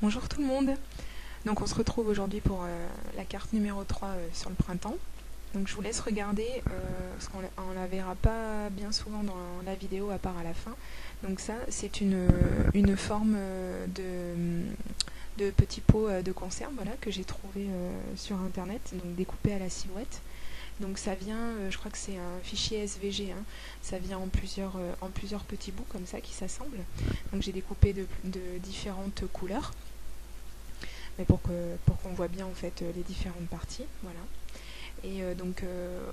Bonjour tout le monde. Donc on se retrouve aujourd'hui pour la carte numéro 3 sur le printemps. Donc je vous laisse regarder, parce qu'on ne la verra pas bien souvent dans la vidéo à part à la fin. Donc ça c'est une forme de petits pots de conserve, voilà, que j'ai trouvé sur internet, donc découpé à la silhouette. Donc ça vient, je crois que c'est un fichier SVG, hein. Ça vient en plusieurs petits bouts comme ça qui s'assemblent. Donc j'ai découpé de différentes couleurs, mais pour qu'on voit bien en fait les différentes parties, voilà. Et donc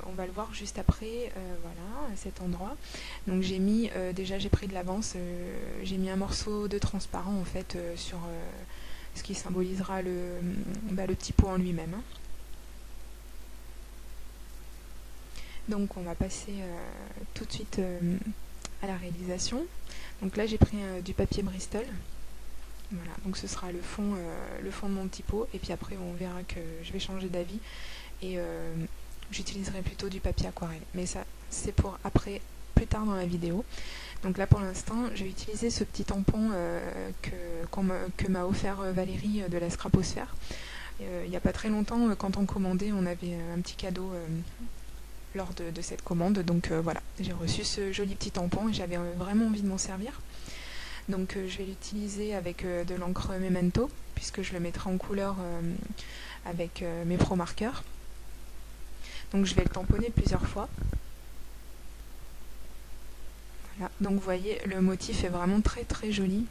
on va le voir juste après, voilà, à cet endroit. Donc j'ai mis, déjà j'ai pris de l'avance, j'ai mis un morceau de transparent en fait sur ce qui symbolisera le petit pot en lui-même, hein. Donc on va passer tout de suite à la réalisation. Donc là j'ai pris du papier Bristol. Voilà, donc ce sera le fond de mon petit pot, et puis après on verra que je vais changer d'avis et j'utiliserai plutôt du papier aquarelle. Mais ça c'est pour après, plus tard dans la vidéo. Donc là pour l'instant je vais utiliser ce petit tampon que m'a offert Valérie de la Scraposphère. Il n'y a pas très longtemps, quand on commandait, on avait un petit cadeau lors de cette commande. Donc voilà, j'ai reçu ce joli petit tampon et j'avais vraiment envie de m'en servir. Donc je vais l'utiliser avec de l'encre Memento, puisque je le mettrai en couleur avec mes Pro Markers. Donc je vais le tamponner plusieurs fois. Voilà, donc vous voyez, le motif est vraiment très très joli.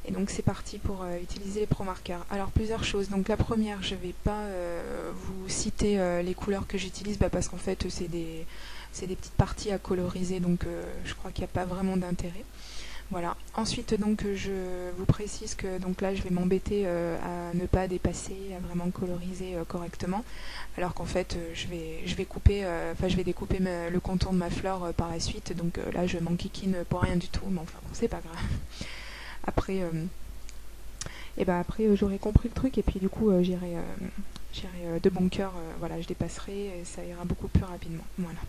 Et donc c'est parti pour utiliser les Pro Markers. Alors plusieurs choses. Donc la première, je ne vais pas vous citer les couleurs que j'utilise, parce qu'en fait c'est des petites parties à coloriser, donc je crois qu'il n'y a pas vraiment d'intérêt. Voilà. Ensuite donc je vous précise que donc là je vais m'embêter à ne pas dépasser, à vraiment coloriser correctement, alors qu'en fait je vais couper, je vais découper le contour de ma fleur par la suite, donc là je m'enquiquine pour rien du tout, mais enfin bon, c'est pas grave. Après j'aurai compris le truc, et puis du coup j'irai de bon cœur, voilà, je dépasserai et ça ira beaucoup plus rapidement. Voilà.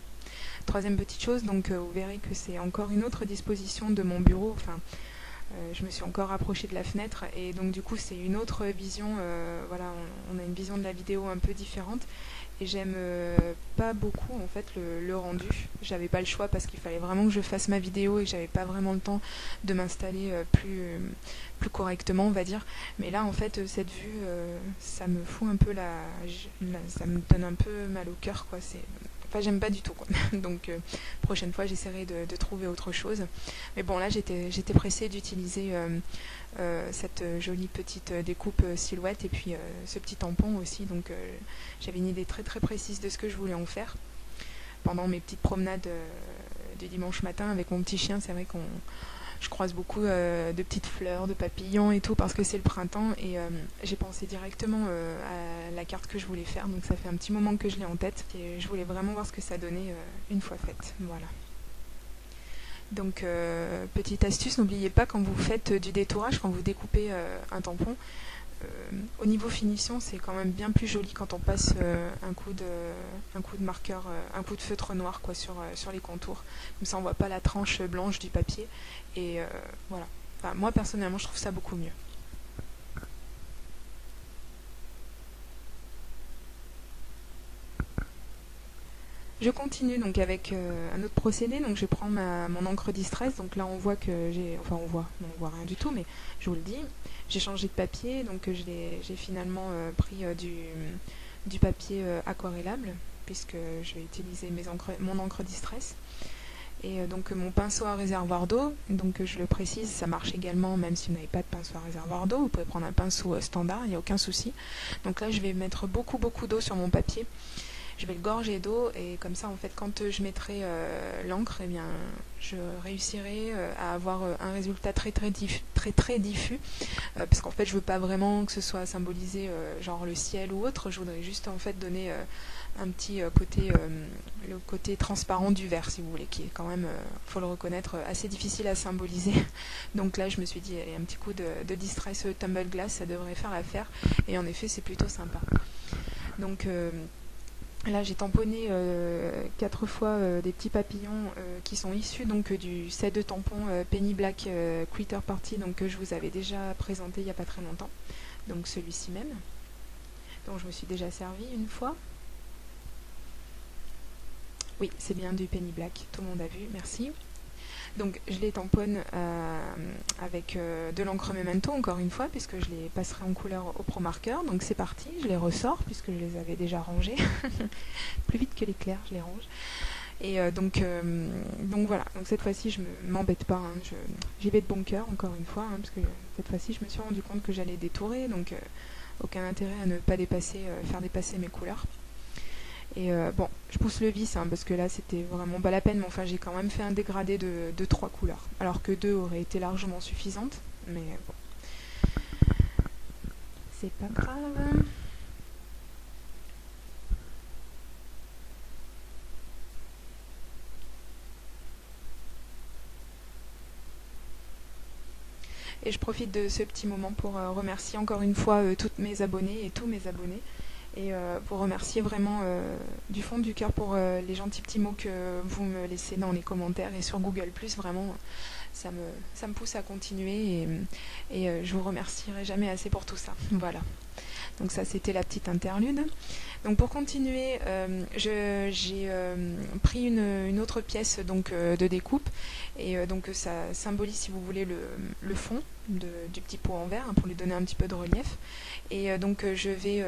Troisième petite chose, donc vous verrez que c'est encore une autre disposition de mon bureau. Enfin, je me suis encore rapprochée de la fenêtre, et donc du coup c'est une autre vision. Voilà, on a une vision de la vidéo un peu différente, et j'aime pas beaucoup en fait le rendu. J'avais pas le choix parce qu'il fallait vraiment que je fasse ma vidéo et que j'avais pas vraiment le temps de m'installer plus correctement, on va dire. Mais là en fait cette vue, ça me fout un peu ça me donne un peu mal au cœur, quoi. Enfin, j'aime pas du tout, quoi. Donc prochaine fois j'essaierai de trouver autre chose. Mais bon, là j'étais pressée d'utiliser cette jolie petite découpe silhouette, et puis ce petit tampon aussi. Donc j'avais une idée très très précise de ce que je voulais en faire. Pendant mes petites promenades du dimanche matin avec mon petit chien, c'est vrai je croise beaucoup de petites fleurs, de papillons et tout, parce que c'est le printemps, et j'ai pensé directement à la carte que je voulais faire. Donc ça fait un petit moment que je l'ai en tête, et je voulais vraiment voir ce que ça donnait une fois faite. Voilà. Donc petite astuce, n'oubliez pas, quand vous faites du détourage, quand vous découpez un tampon, au niveau finition, c'est quand même bien plus joli quand on passe un coup de marqueur, un coup de feutre noir, quoi, sur les contours. Comme ça on voit pas la tranche blanche du papier, et voilà. Enfin, moi personnellement je trouve ça beaucoup mieux. Je continue donc avec un autre procédé. Donc je prends mon encre Distress. Donc là on voit que on voit rien du tout, mais je vous le dis, j'ai changé de papier. Donc j'ai finalement pris du papier aquarellable, puisque je vais utiliser mon encre Distress. Et donc mon pinceau à réservoir d'eau, donc je le précise, ça marche également même si vous n'avez pas de pinceau à réservoir d'eau. Vous pouvez prendre un pinceau standard, il n'y a aucun souci. Donc là je vais mettre beaucoup d'eau sur mon papier. Je vais le gorger d'eau, et comme ça en fait quand je mettrai l'encre, eh bien je réussirai à avoir un résultat très diffus, parce qu'en fait je veux pas vraiment que ce soit symbolisé genre le ciel ou autre. Je voudrais juste en fait donner un petit côté, le côté transparent du verre, si vous voulez, qui est quand même, faut le reconnaître, assez difficile à symboliser. Donc là je me suis dit, allez, un petit coup de Distress Tumble Glass, ça devrait faire l'affaire, et en effet c'est plutôt sympa. Donc Là, j'ai tamponné 4 fois des petits papillons qui sont issus donc du set de tampons Penny Black Critter Party, donc que je vous avais déjà présenté il n'y a pas très longtemps. Donc celui-ci même, dont je me suis déjà servi une fois. Oui, c'est bien du Penny Black, tout le monde a vu, merci. Donc je les tamponne avec de l'encre Memento, encore une fois, puisque je les passerai en couleur au Pro Marker. Donc c'est parti, je les ressors, puisque je les avais déjà rangés. Plus vite que l'éclair, je les range. Et donc voilà, donc cette fois-ci je ne m'embête pas, hein. J'y vais de bon cœur, encore une fois, hein, parce que cette fois-ci je me suis rendu compte que j'allais détourer, donc aucun intérêt à ne pas faire dépasser mes couleurs. Et bon, je pousse le vis, hein, parce que là c'était vraiment pas la peine, mais enfin j'ai quand même fait un dégradé de 3 couleurs, alors que 2 auraient été largement suffisantes, mais bon, c'est pas grave. Et je profite de ce petit moment pour remercier encore une fois toutes mes abonnées et tous mes abonnés. Et pour remercier vraiment du fond du cœur pour les gentils petits mots que vous me laissez dans les commentaires et sur Google+. Vraiment, ça me pousse à continuer et je vous remercierai jamais assez pour tout ça. Voilà. Donc ça, c'était la petite interlude. Donc pour continuer, j'ai pris une autre pièce donc, de découpe et donc ça symbolise, si vous voulez, le fond du petit pot en verre, hein, pour lui donner un petit peu de relief. Et donc je vais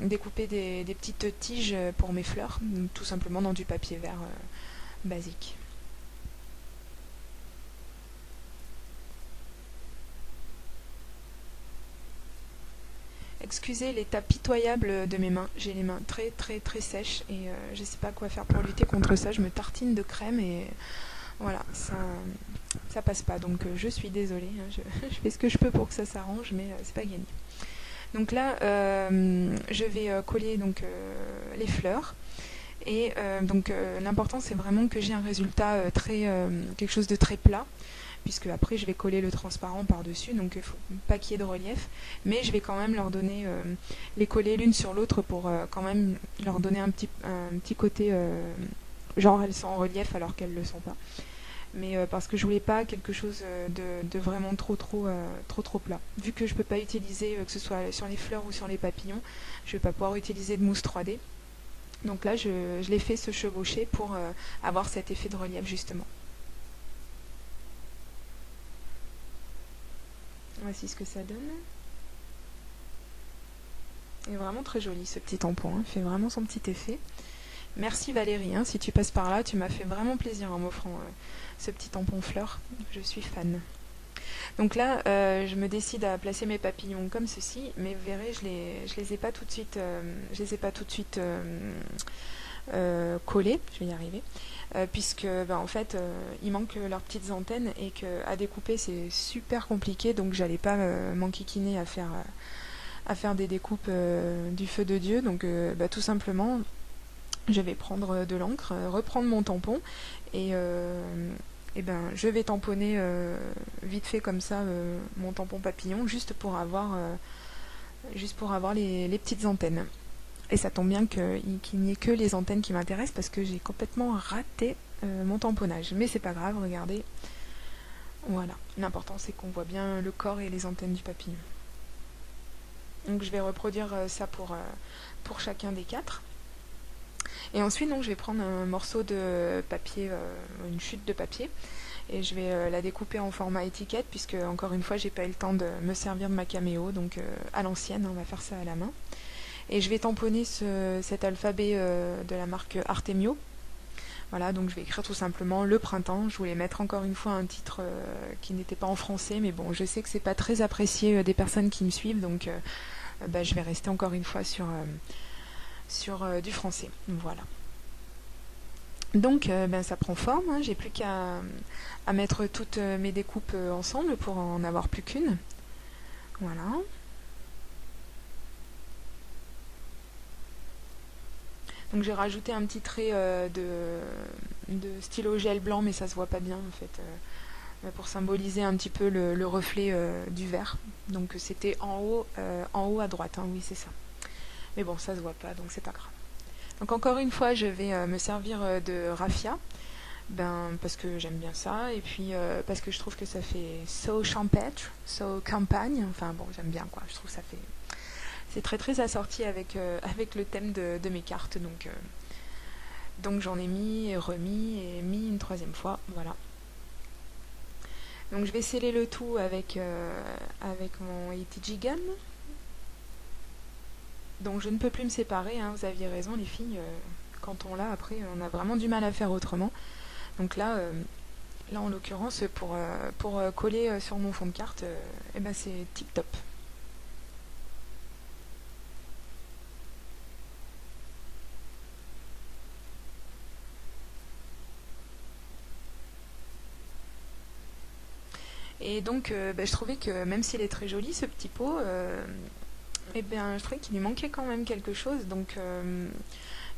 découper des petites tiges pour mes fleurs, tout simplement dans du papier vert basique. Excusez l'état pitoyable de mes mains, j'ai les mains très très très sèches et je ne sais pas quoi faire pour lutter contre ça, je me tartine de crème et voilà, ça passe pas, donc je suis désolée, hein, je fais ce que je peux pour que ça s'arrange, mais c'est pas gagné. Donc là, je vais coller donc, les fleurs. Et donc l'important c'est vraiment que j'ai un résultat quelque chose de très plat, puisque après je vais coller le transparent par-dessus, donc il ne faut pas qu'il y ait de relief, mais je vais quand même leur donner, les coller l'une sur l'autre pour quand même leur donner un petit côté, genre elles sont en relief alors qu'elles ne le sont pas. Mais parce que je voulais pas quelque chose de vraiment trop plat. Vu que je peux pas utiliser, que ce soit sur les fleurs ou sur les papillons, je vais pas pouvoir utiliser de mousse 3D. Donc là, je l'ai fait se chevaucher pour avoir cet effet de relief justement. Voici ce que ça donne. Il est vraiment très joli ce petit tampon, hein. Il fait vraiment son petit effet. Merci Valérie, hein, si tu passes par là, tu m'as fait vraiment plaisir en m'offrant ce petit tampon fleur. Je suis fan. Donc là, je me décide à placer mes papillons comme ceci, mais vous verrez, je les ai pas tout de suite, collés. Je vais y arriver, puisque en fait, il manque leurs petites antennes et qu'à découper c'est super compliqué, donc j'allais pas m'enquiquiner à faire des découpes du feu de Dieu. Donc tout simplement, je vais prendre de l'encre, reprendre mon tampon et je vais tamponner vite fait comme ça mon tampon papillon juste pour avoir les petites antennes. Et ça tombe bien qu'il n'y ait que les antennes qui m'intéressent parce que j'ai complètement raté mon tamponnage. Mais c'est pas grave, regardez. Voilà, l'important c'est qu'on voit bien le corps et les antennes du papillon. Donc je vais reproduire ça pour chacun des 4. Et ensuite, donc, je vais prendre un morceau de papier, une chute de papier, et je vais la découper en format étiquette, puisque, encore une fois, j'ai pas eu le temps de me servir de ma caméo, donc à l'ancienne, on va faire ça à la main. Et je vais tamponner cet alphabet de la marque Artemio. Voilà, donc je vais écrire tout simplement le printemps. Je voulais mettre encore une fois un titre qui n'était pas en français, mais bon, je sais que c'est pas très apprécié des personnes qui me suivent, donc je vais rester encore une fois sur du français. Voilà. Donc ça prend forme, hein. J'ai plus qu'à mettre toutes mes découpes ensemble pour en avoir plus qu'une. Voilà. Donc j'ai rajouté un petit trait de stylo gel blanc, mais ça se voit pas bien en fait, pour symboliser un petit peu le reflet du verre. Donc c'était en haut à droite, hein, oui c'est ça. Mais bon, ça se voit pas, donc c'est pas grave. Donc encore une fois, je vais me servir de raffia, parce que j'aime bien ça, et puis parce que je trouve que ça fait so champêtre, so campagne, enfin bon, j'aime bien quoi, je trouve que ça fait... C'est très très assorti avec le thème de mes cartes, donc j'en ai mis et remis et mis une troisième fois, voilà. Donc je vais sceller le tout avec mon ATG Gun. Donc je ne peux plus me séparer, hein, vous aviez raison les filles, quand on l'a après on a vraiment du mal à faire autrement. Donc là en l'occurrence pour coller sur mon fond de carte, c'est tip top. Et donc je trouvais que même s'il est très joli ce petit pot, je trouvais qu'il lui manquait quand même quelque chose. Donc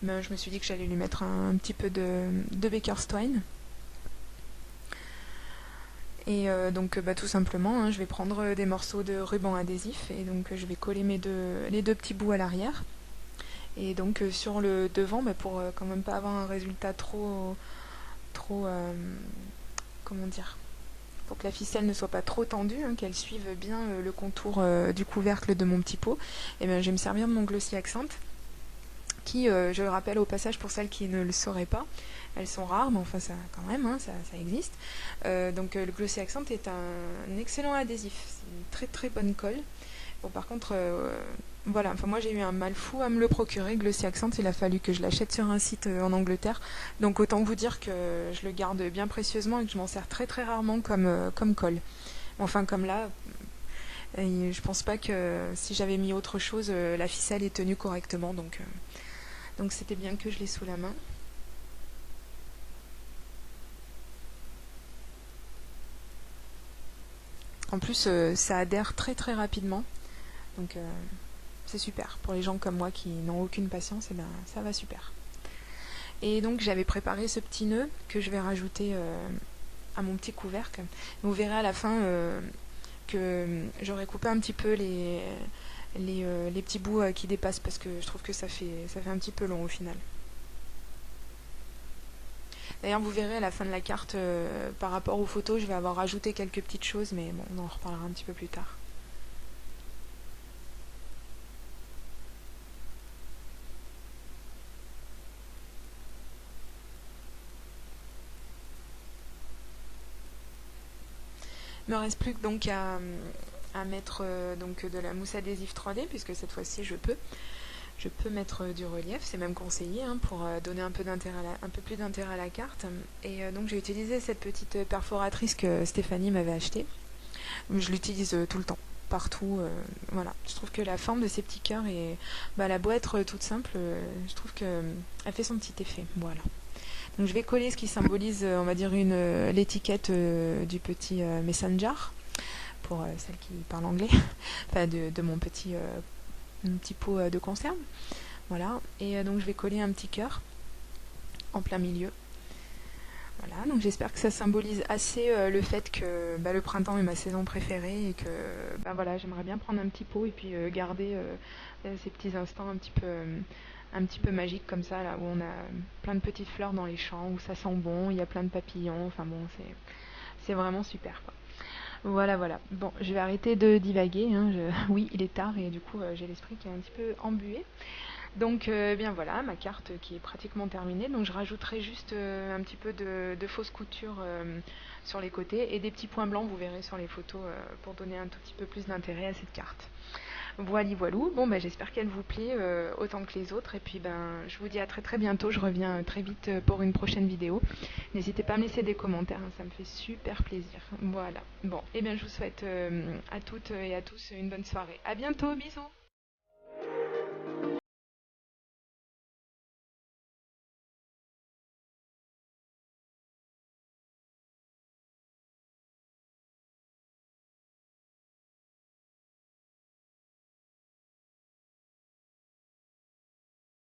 je me suis dit que j'allais lui mettre un petit peu de Baker's Twine. Et tout simplement, hein, je vais prendre des morceaux de ruban adhésif et donc je vais coller les deux petits bouts à l'arrière. Et donc sur le devant, pour quand même pas avoir un résultat trop comment dire, pour que la ficelle ne soit pas trop tendue, hein, qu'elle suive bien le contour du couvercle de mon petit pot, et je vais me servir de mon Glossy Accent, qui, je le rappelle au passage pour celles qui ne le sauraient pas, elles sont rares, mais enfin ça quand même, hein, ça existe. Le Glossy Accent est un excellent adhésif, c'est une très très bonne colle. Bon, par contre, voilà, enfin moi j'ai eu un mal fou à me le procurer, Glossy Accent, il a fallu que je l'achète sur un site en Angleterre, donc autant vous dire que je le garde bien précieusement et que je m'en sers très très rarement comme colle. Enfin comme là, je pense pas que si j'avais mis autre chose, la ficelle est tenue correctement, donc c'était bien que je l'ai sous la main. En plus, ça adhère très très rapidement, donc c'est super. Pour les gens comme moi qui n'ont aucune patience, ça va super. Et donc j'avais préparé ce petit nœud que je vais rajouter à mon petit couvercle. Vous verrez à la fin que j'aurais coupé un petit peu les petits bouts qui dépassent parce que je trouve que ça fait un petit peu long au final. D'ailleurs, vous verrez à la fin de la carte, par rapport aux photos, je vais avoir rajouté quelques petites choses, mais bon, on en reparlera un petit peu plus tard. Il me reste plus que donc à mettre de la mousse adhésive 3D, puisque cette fois-ci je peux mettre du relief, c'est même conseillé hein, pour donner un peu plus d'intérêt à la carte. Et donc j'ai utilisé cette petite perforatrice que Stéphanie m'avait achetée. Je l'utilise tout le temps, partout. Voilà. Je trouve que la forme de ces petits cœurs et elle a beau être toute simple, je trouve qu'elle fait son petit effet. Voilà. Donc je vais coller ce qui symbolise, on va dire, l'étiquette du petit Messenger, pour celles qui parlent anglais, enfin de mon petit pot de conserve. Voilà, et donc je vais coller un petit cœur en plein milieu. Voilà, donc j'espère que ça symbolise assez le fait que le printemps est ma saison préférée et que voilà, j'aimerais bien prendre un petit pot et puis garder ces petits instants un petit peu magiques comme ça, là où on a plein de petites fleurs dans les champs, où ça sent bon, il y a plein de papillons, enfin bon, c'est vraiment super quoi. Voilà, voilà. Bon, je vais arrêter de divaguer, hein. Oui, il est tard et du coup j'ai l'esprit qui est un petit peu embué. Donc bien voilà, ma carte qui est pratiquement terminée. Donc je rajouterai juste un petit peu de fausse couture sur les côtés et des petits points blancs, vous verrez sur les photos, pour donner un tout petit peu plus d'intérêt à cette carte. Voilà, voilou. Bon, j'espère qu'elle vous plaît autant que les autres. Et puis je vous dis à très très bientôt. Je reviens très vite pour une prochaine vidéo. N'hésitez pas à me laisser des commentaires, hein, ça me fait super plaisir. Voilà. Bon, et bien je vous souhaite à toutes et à tous une bonne soirée. À bientôt, bisous.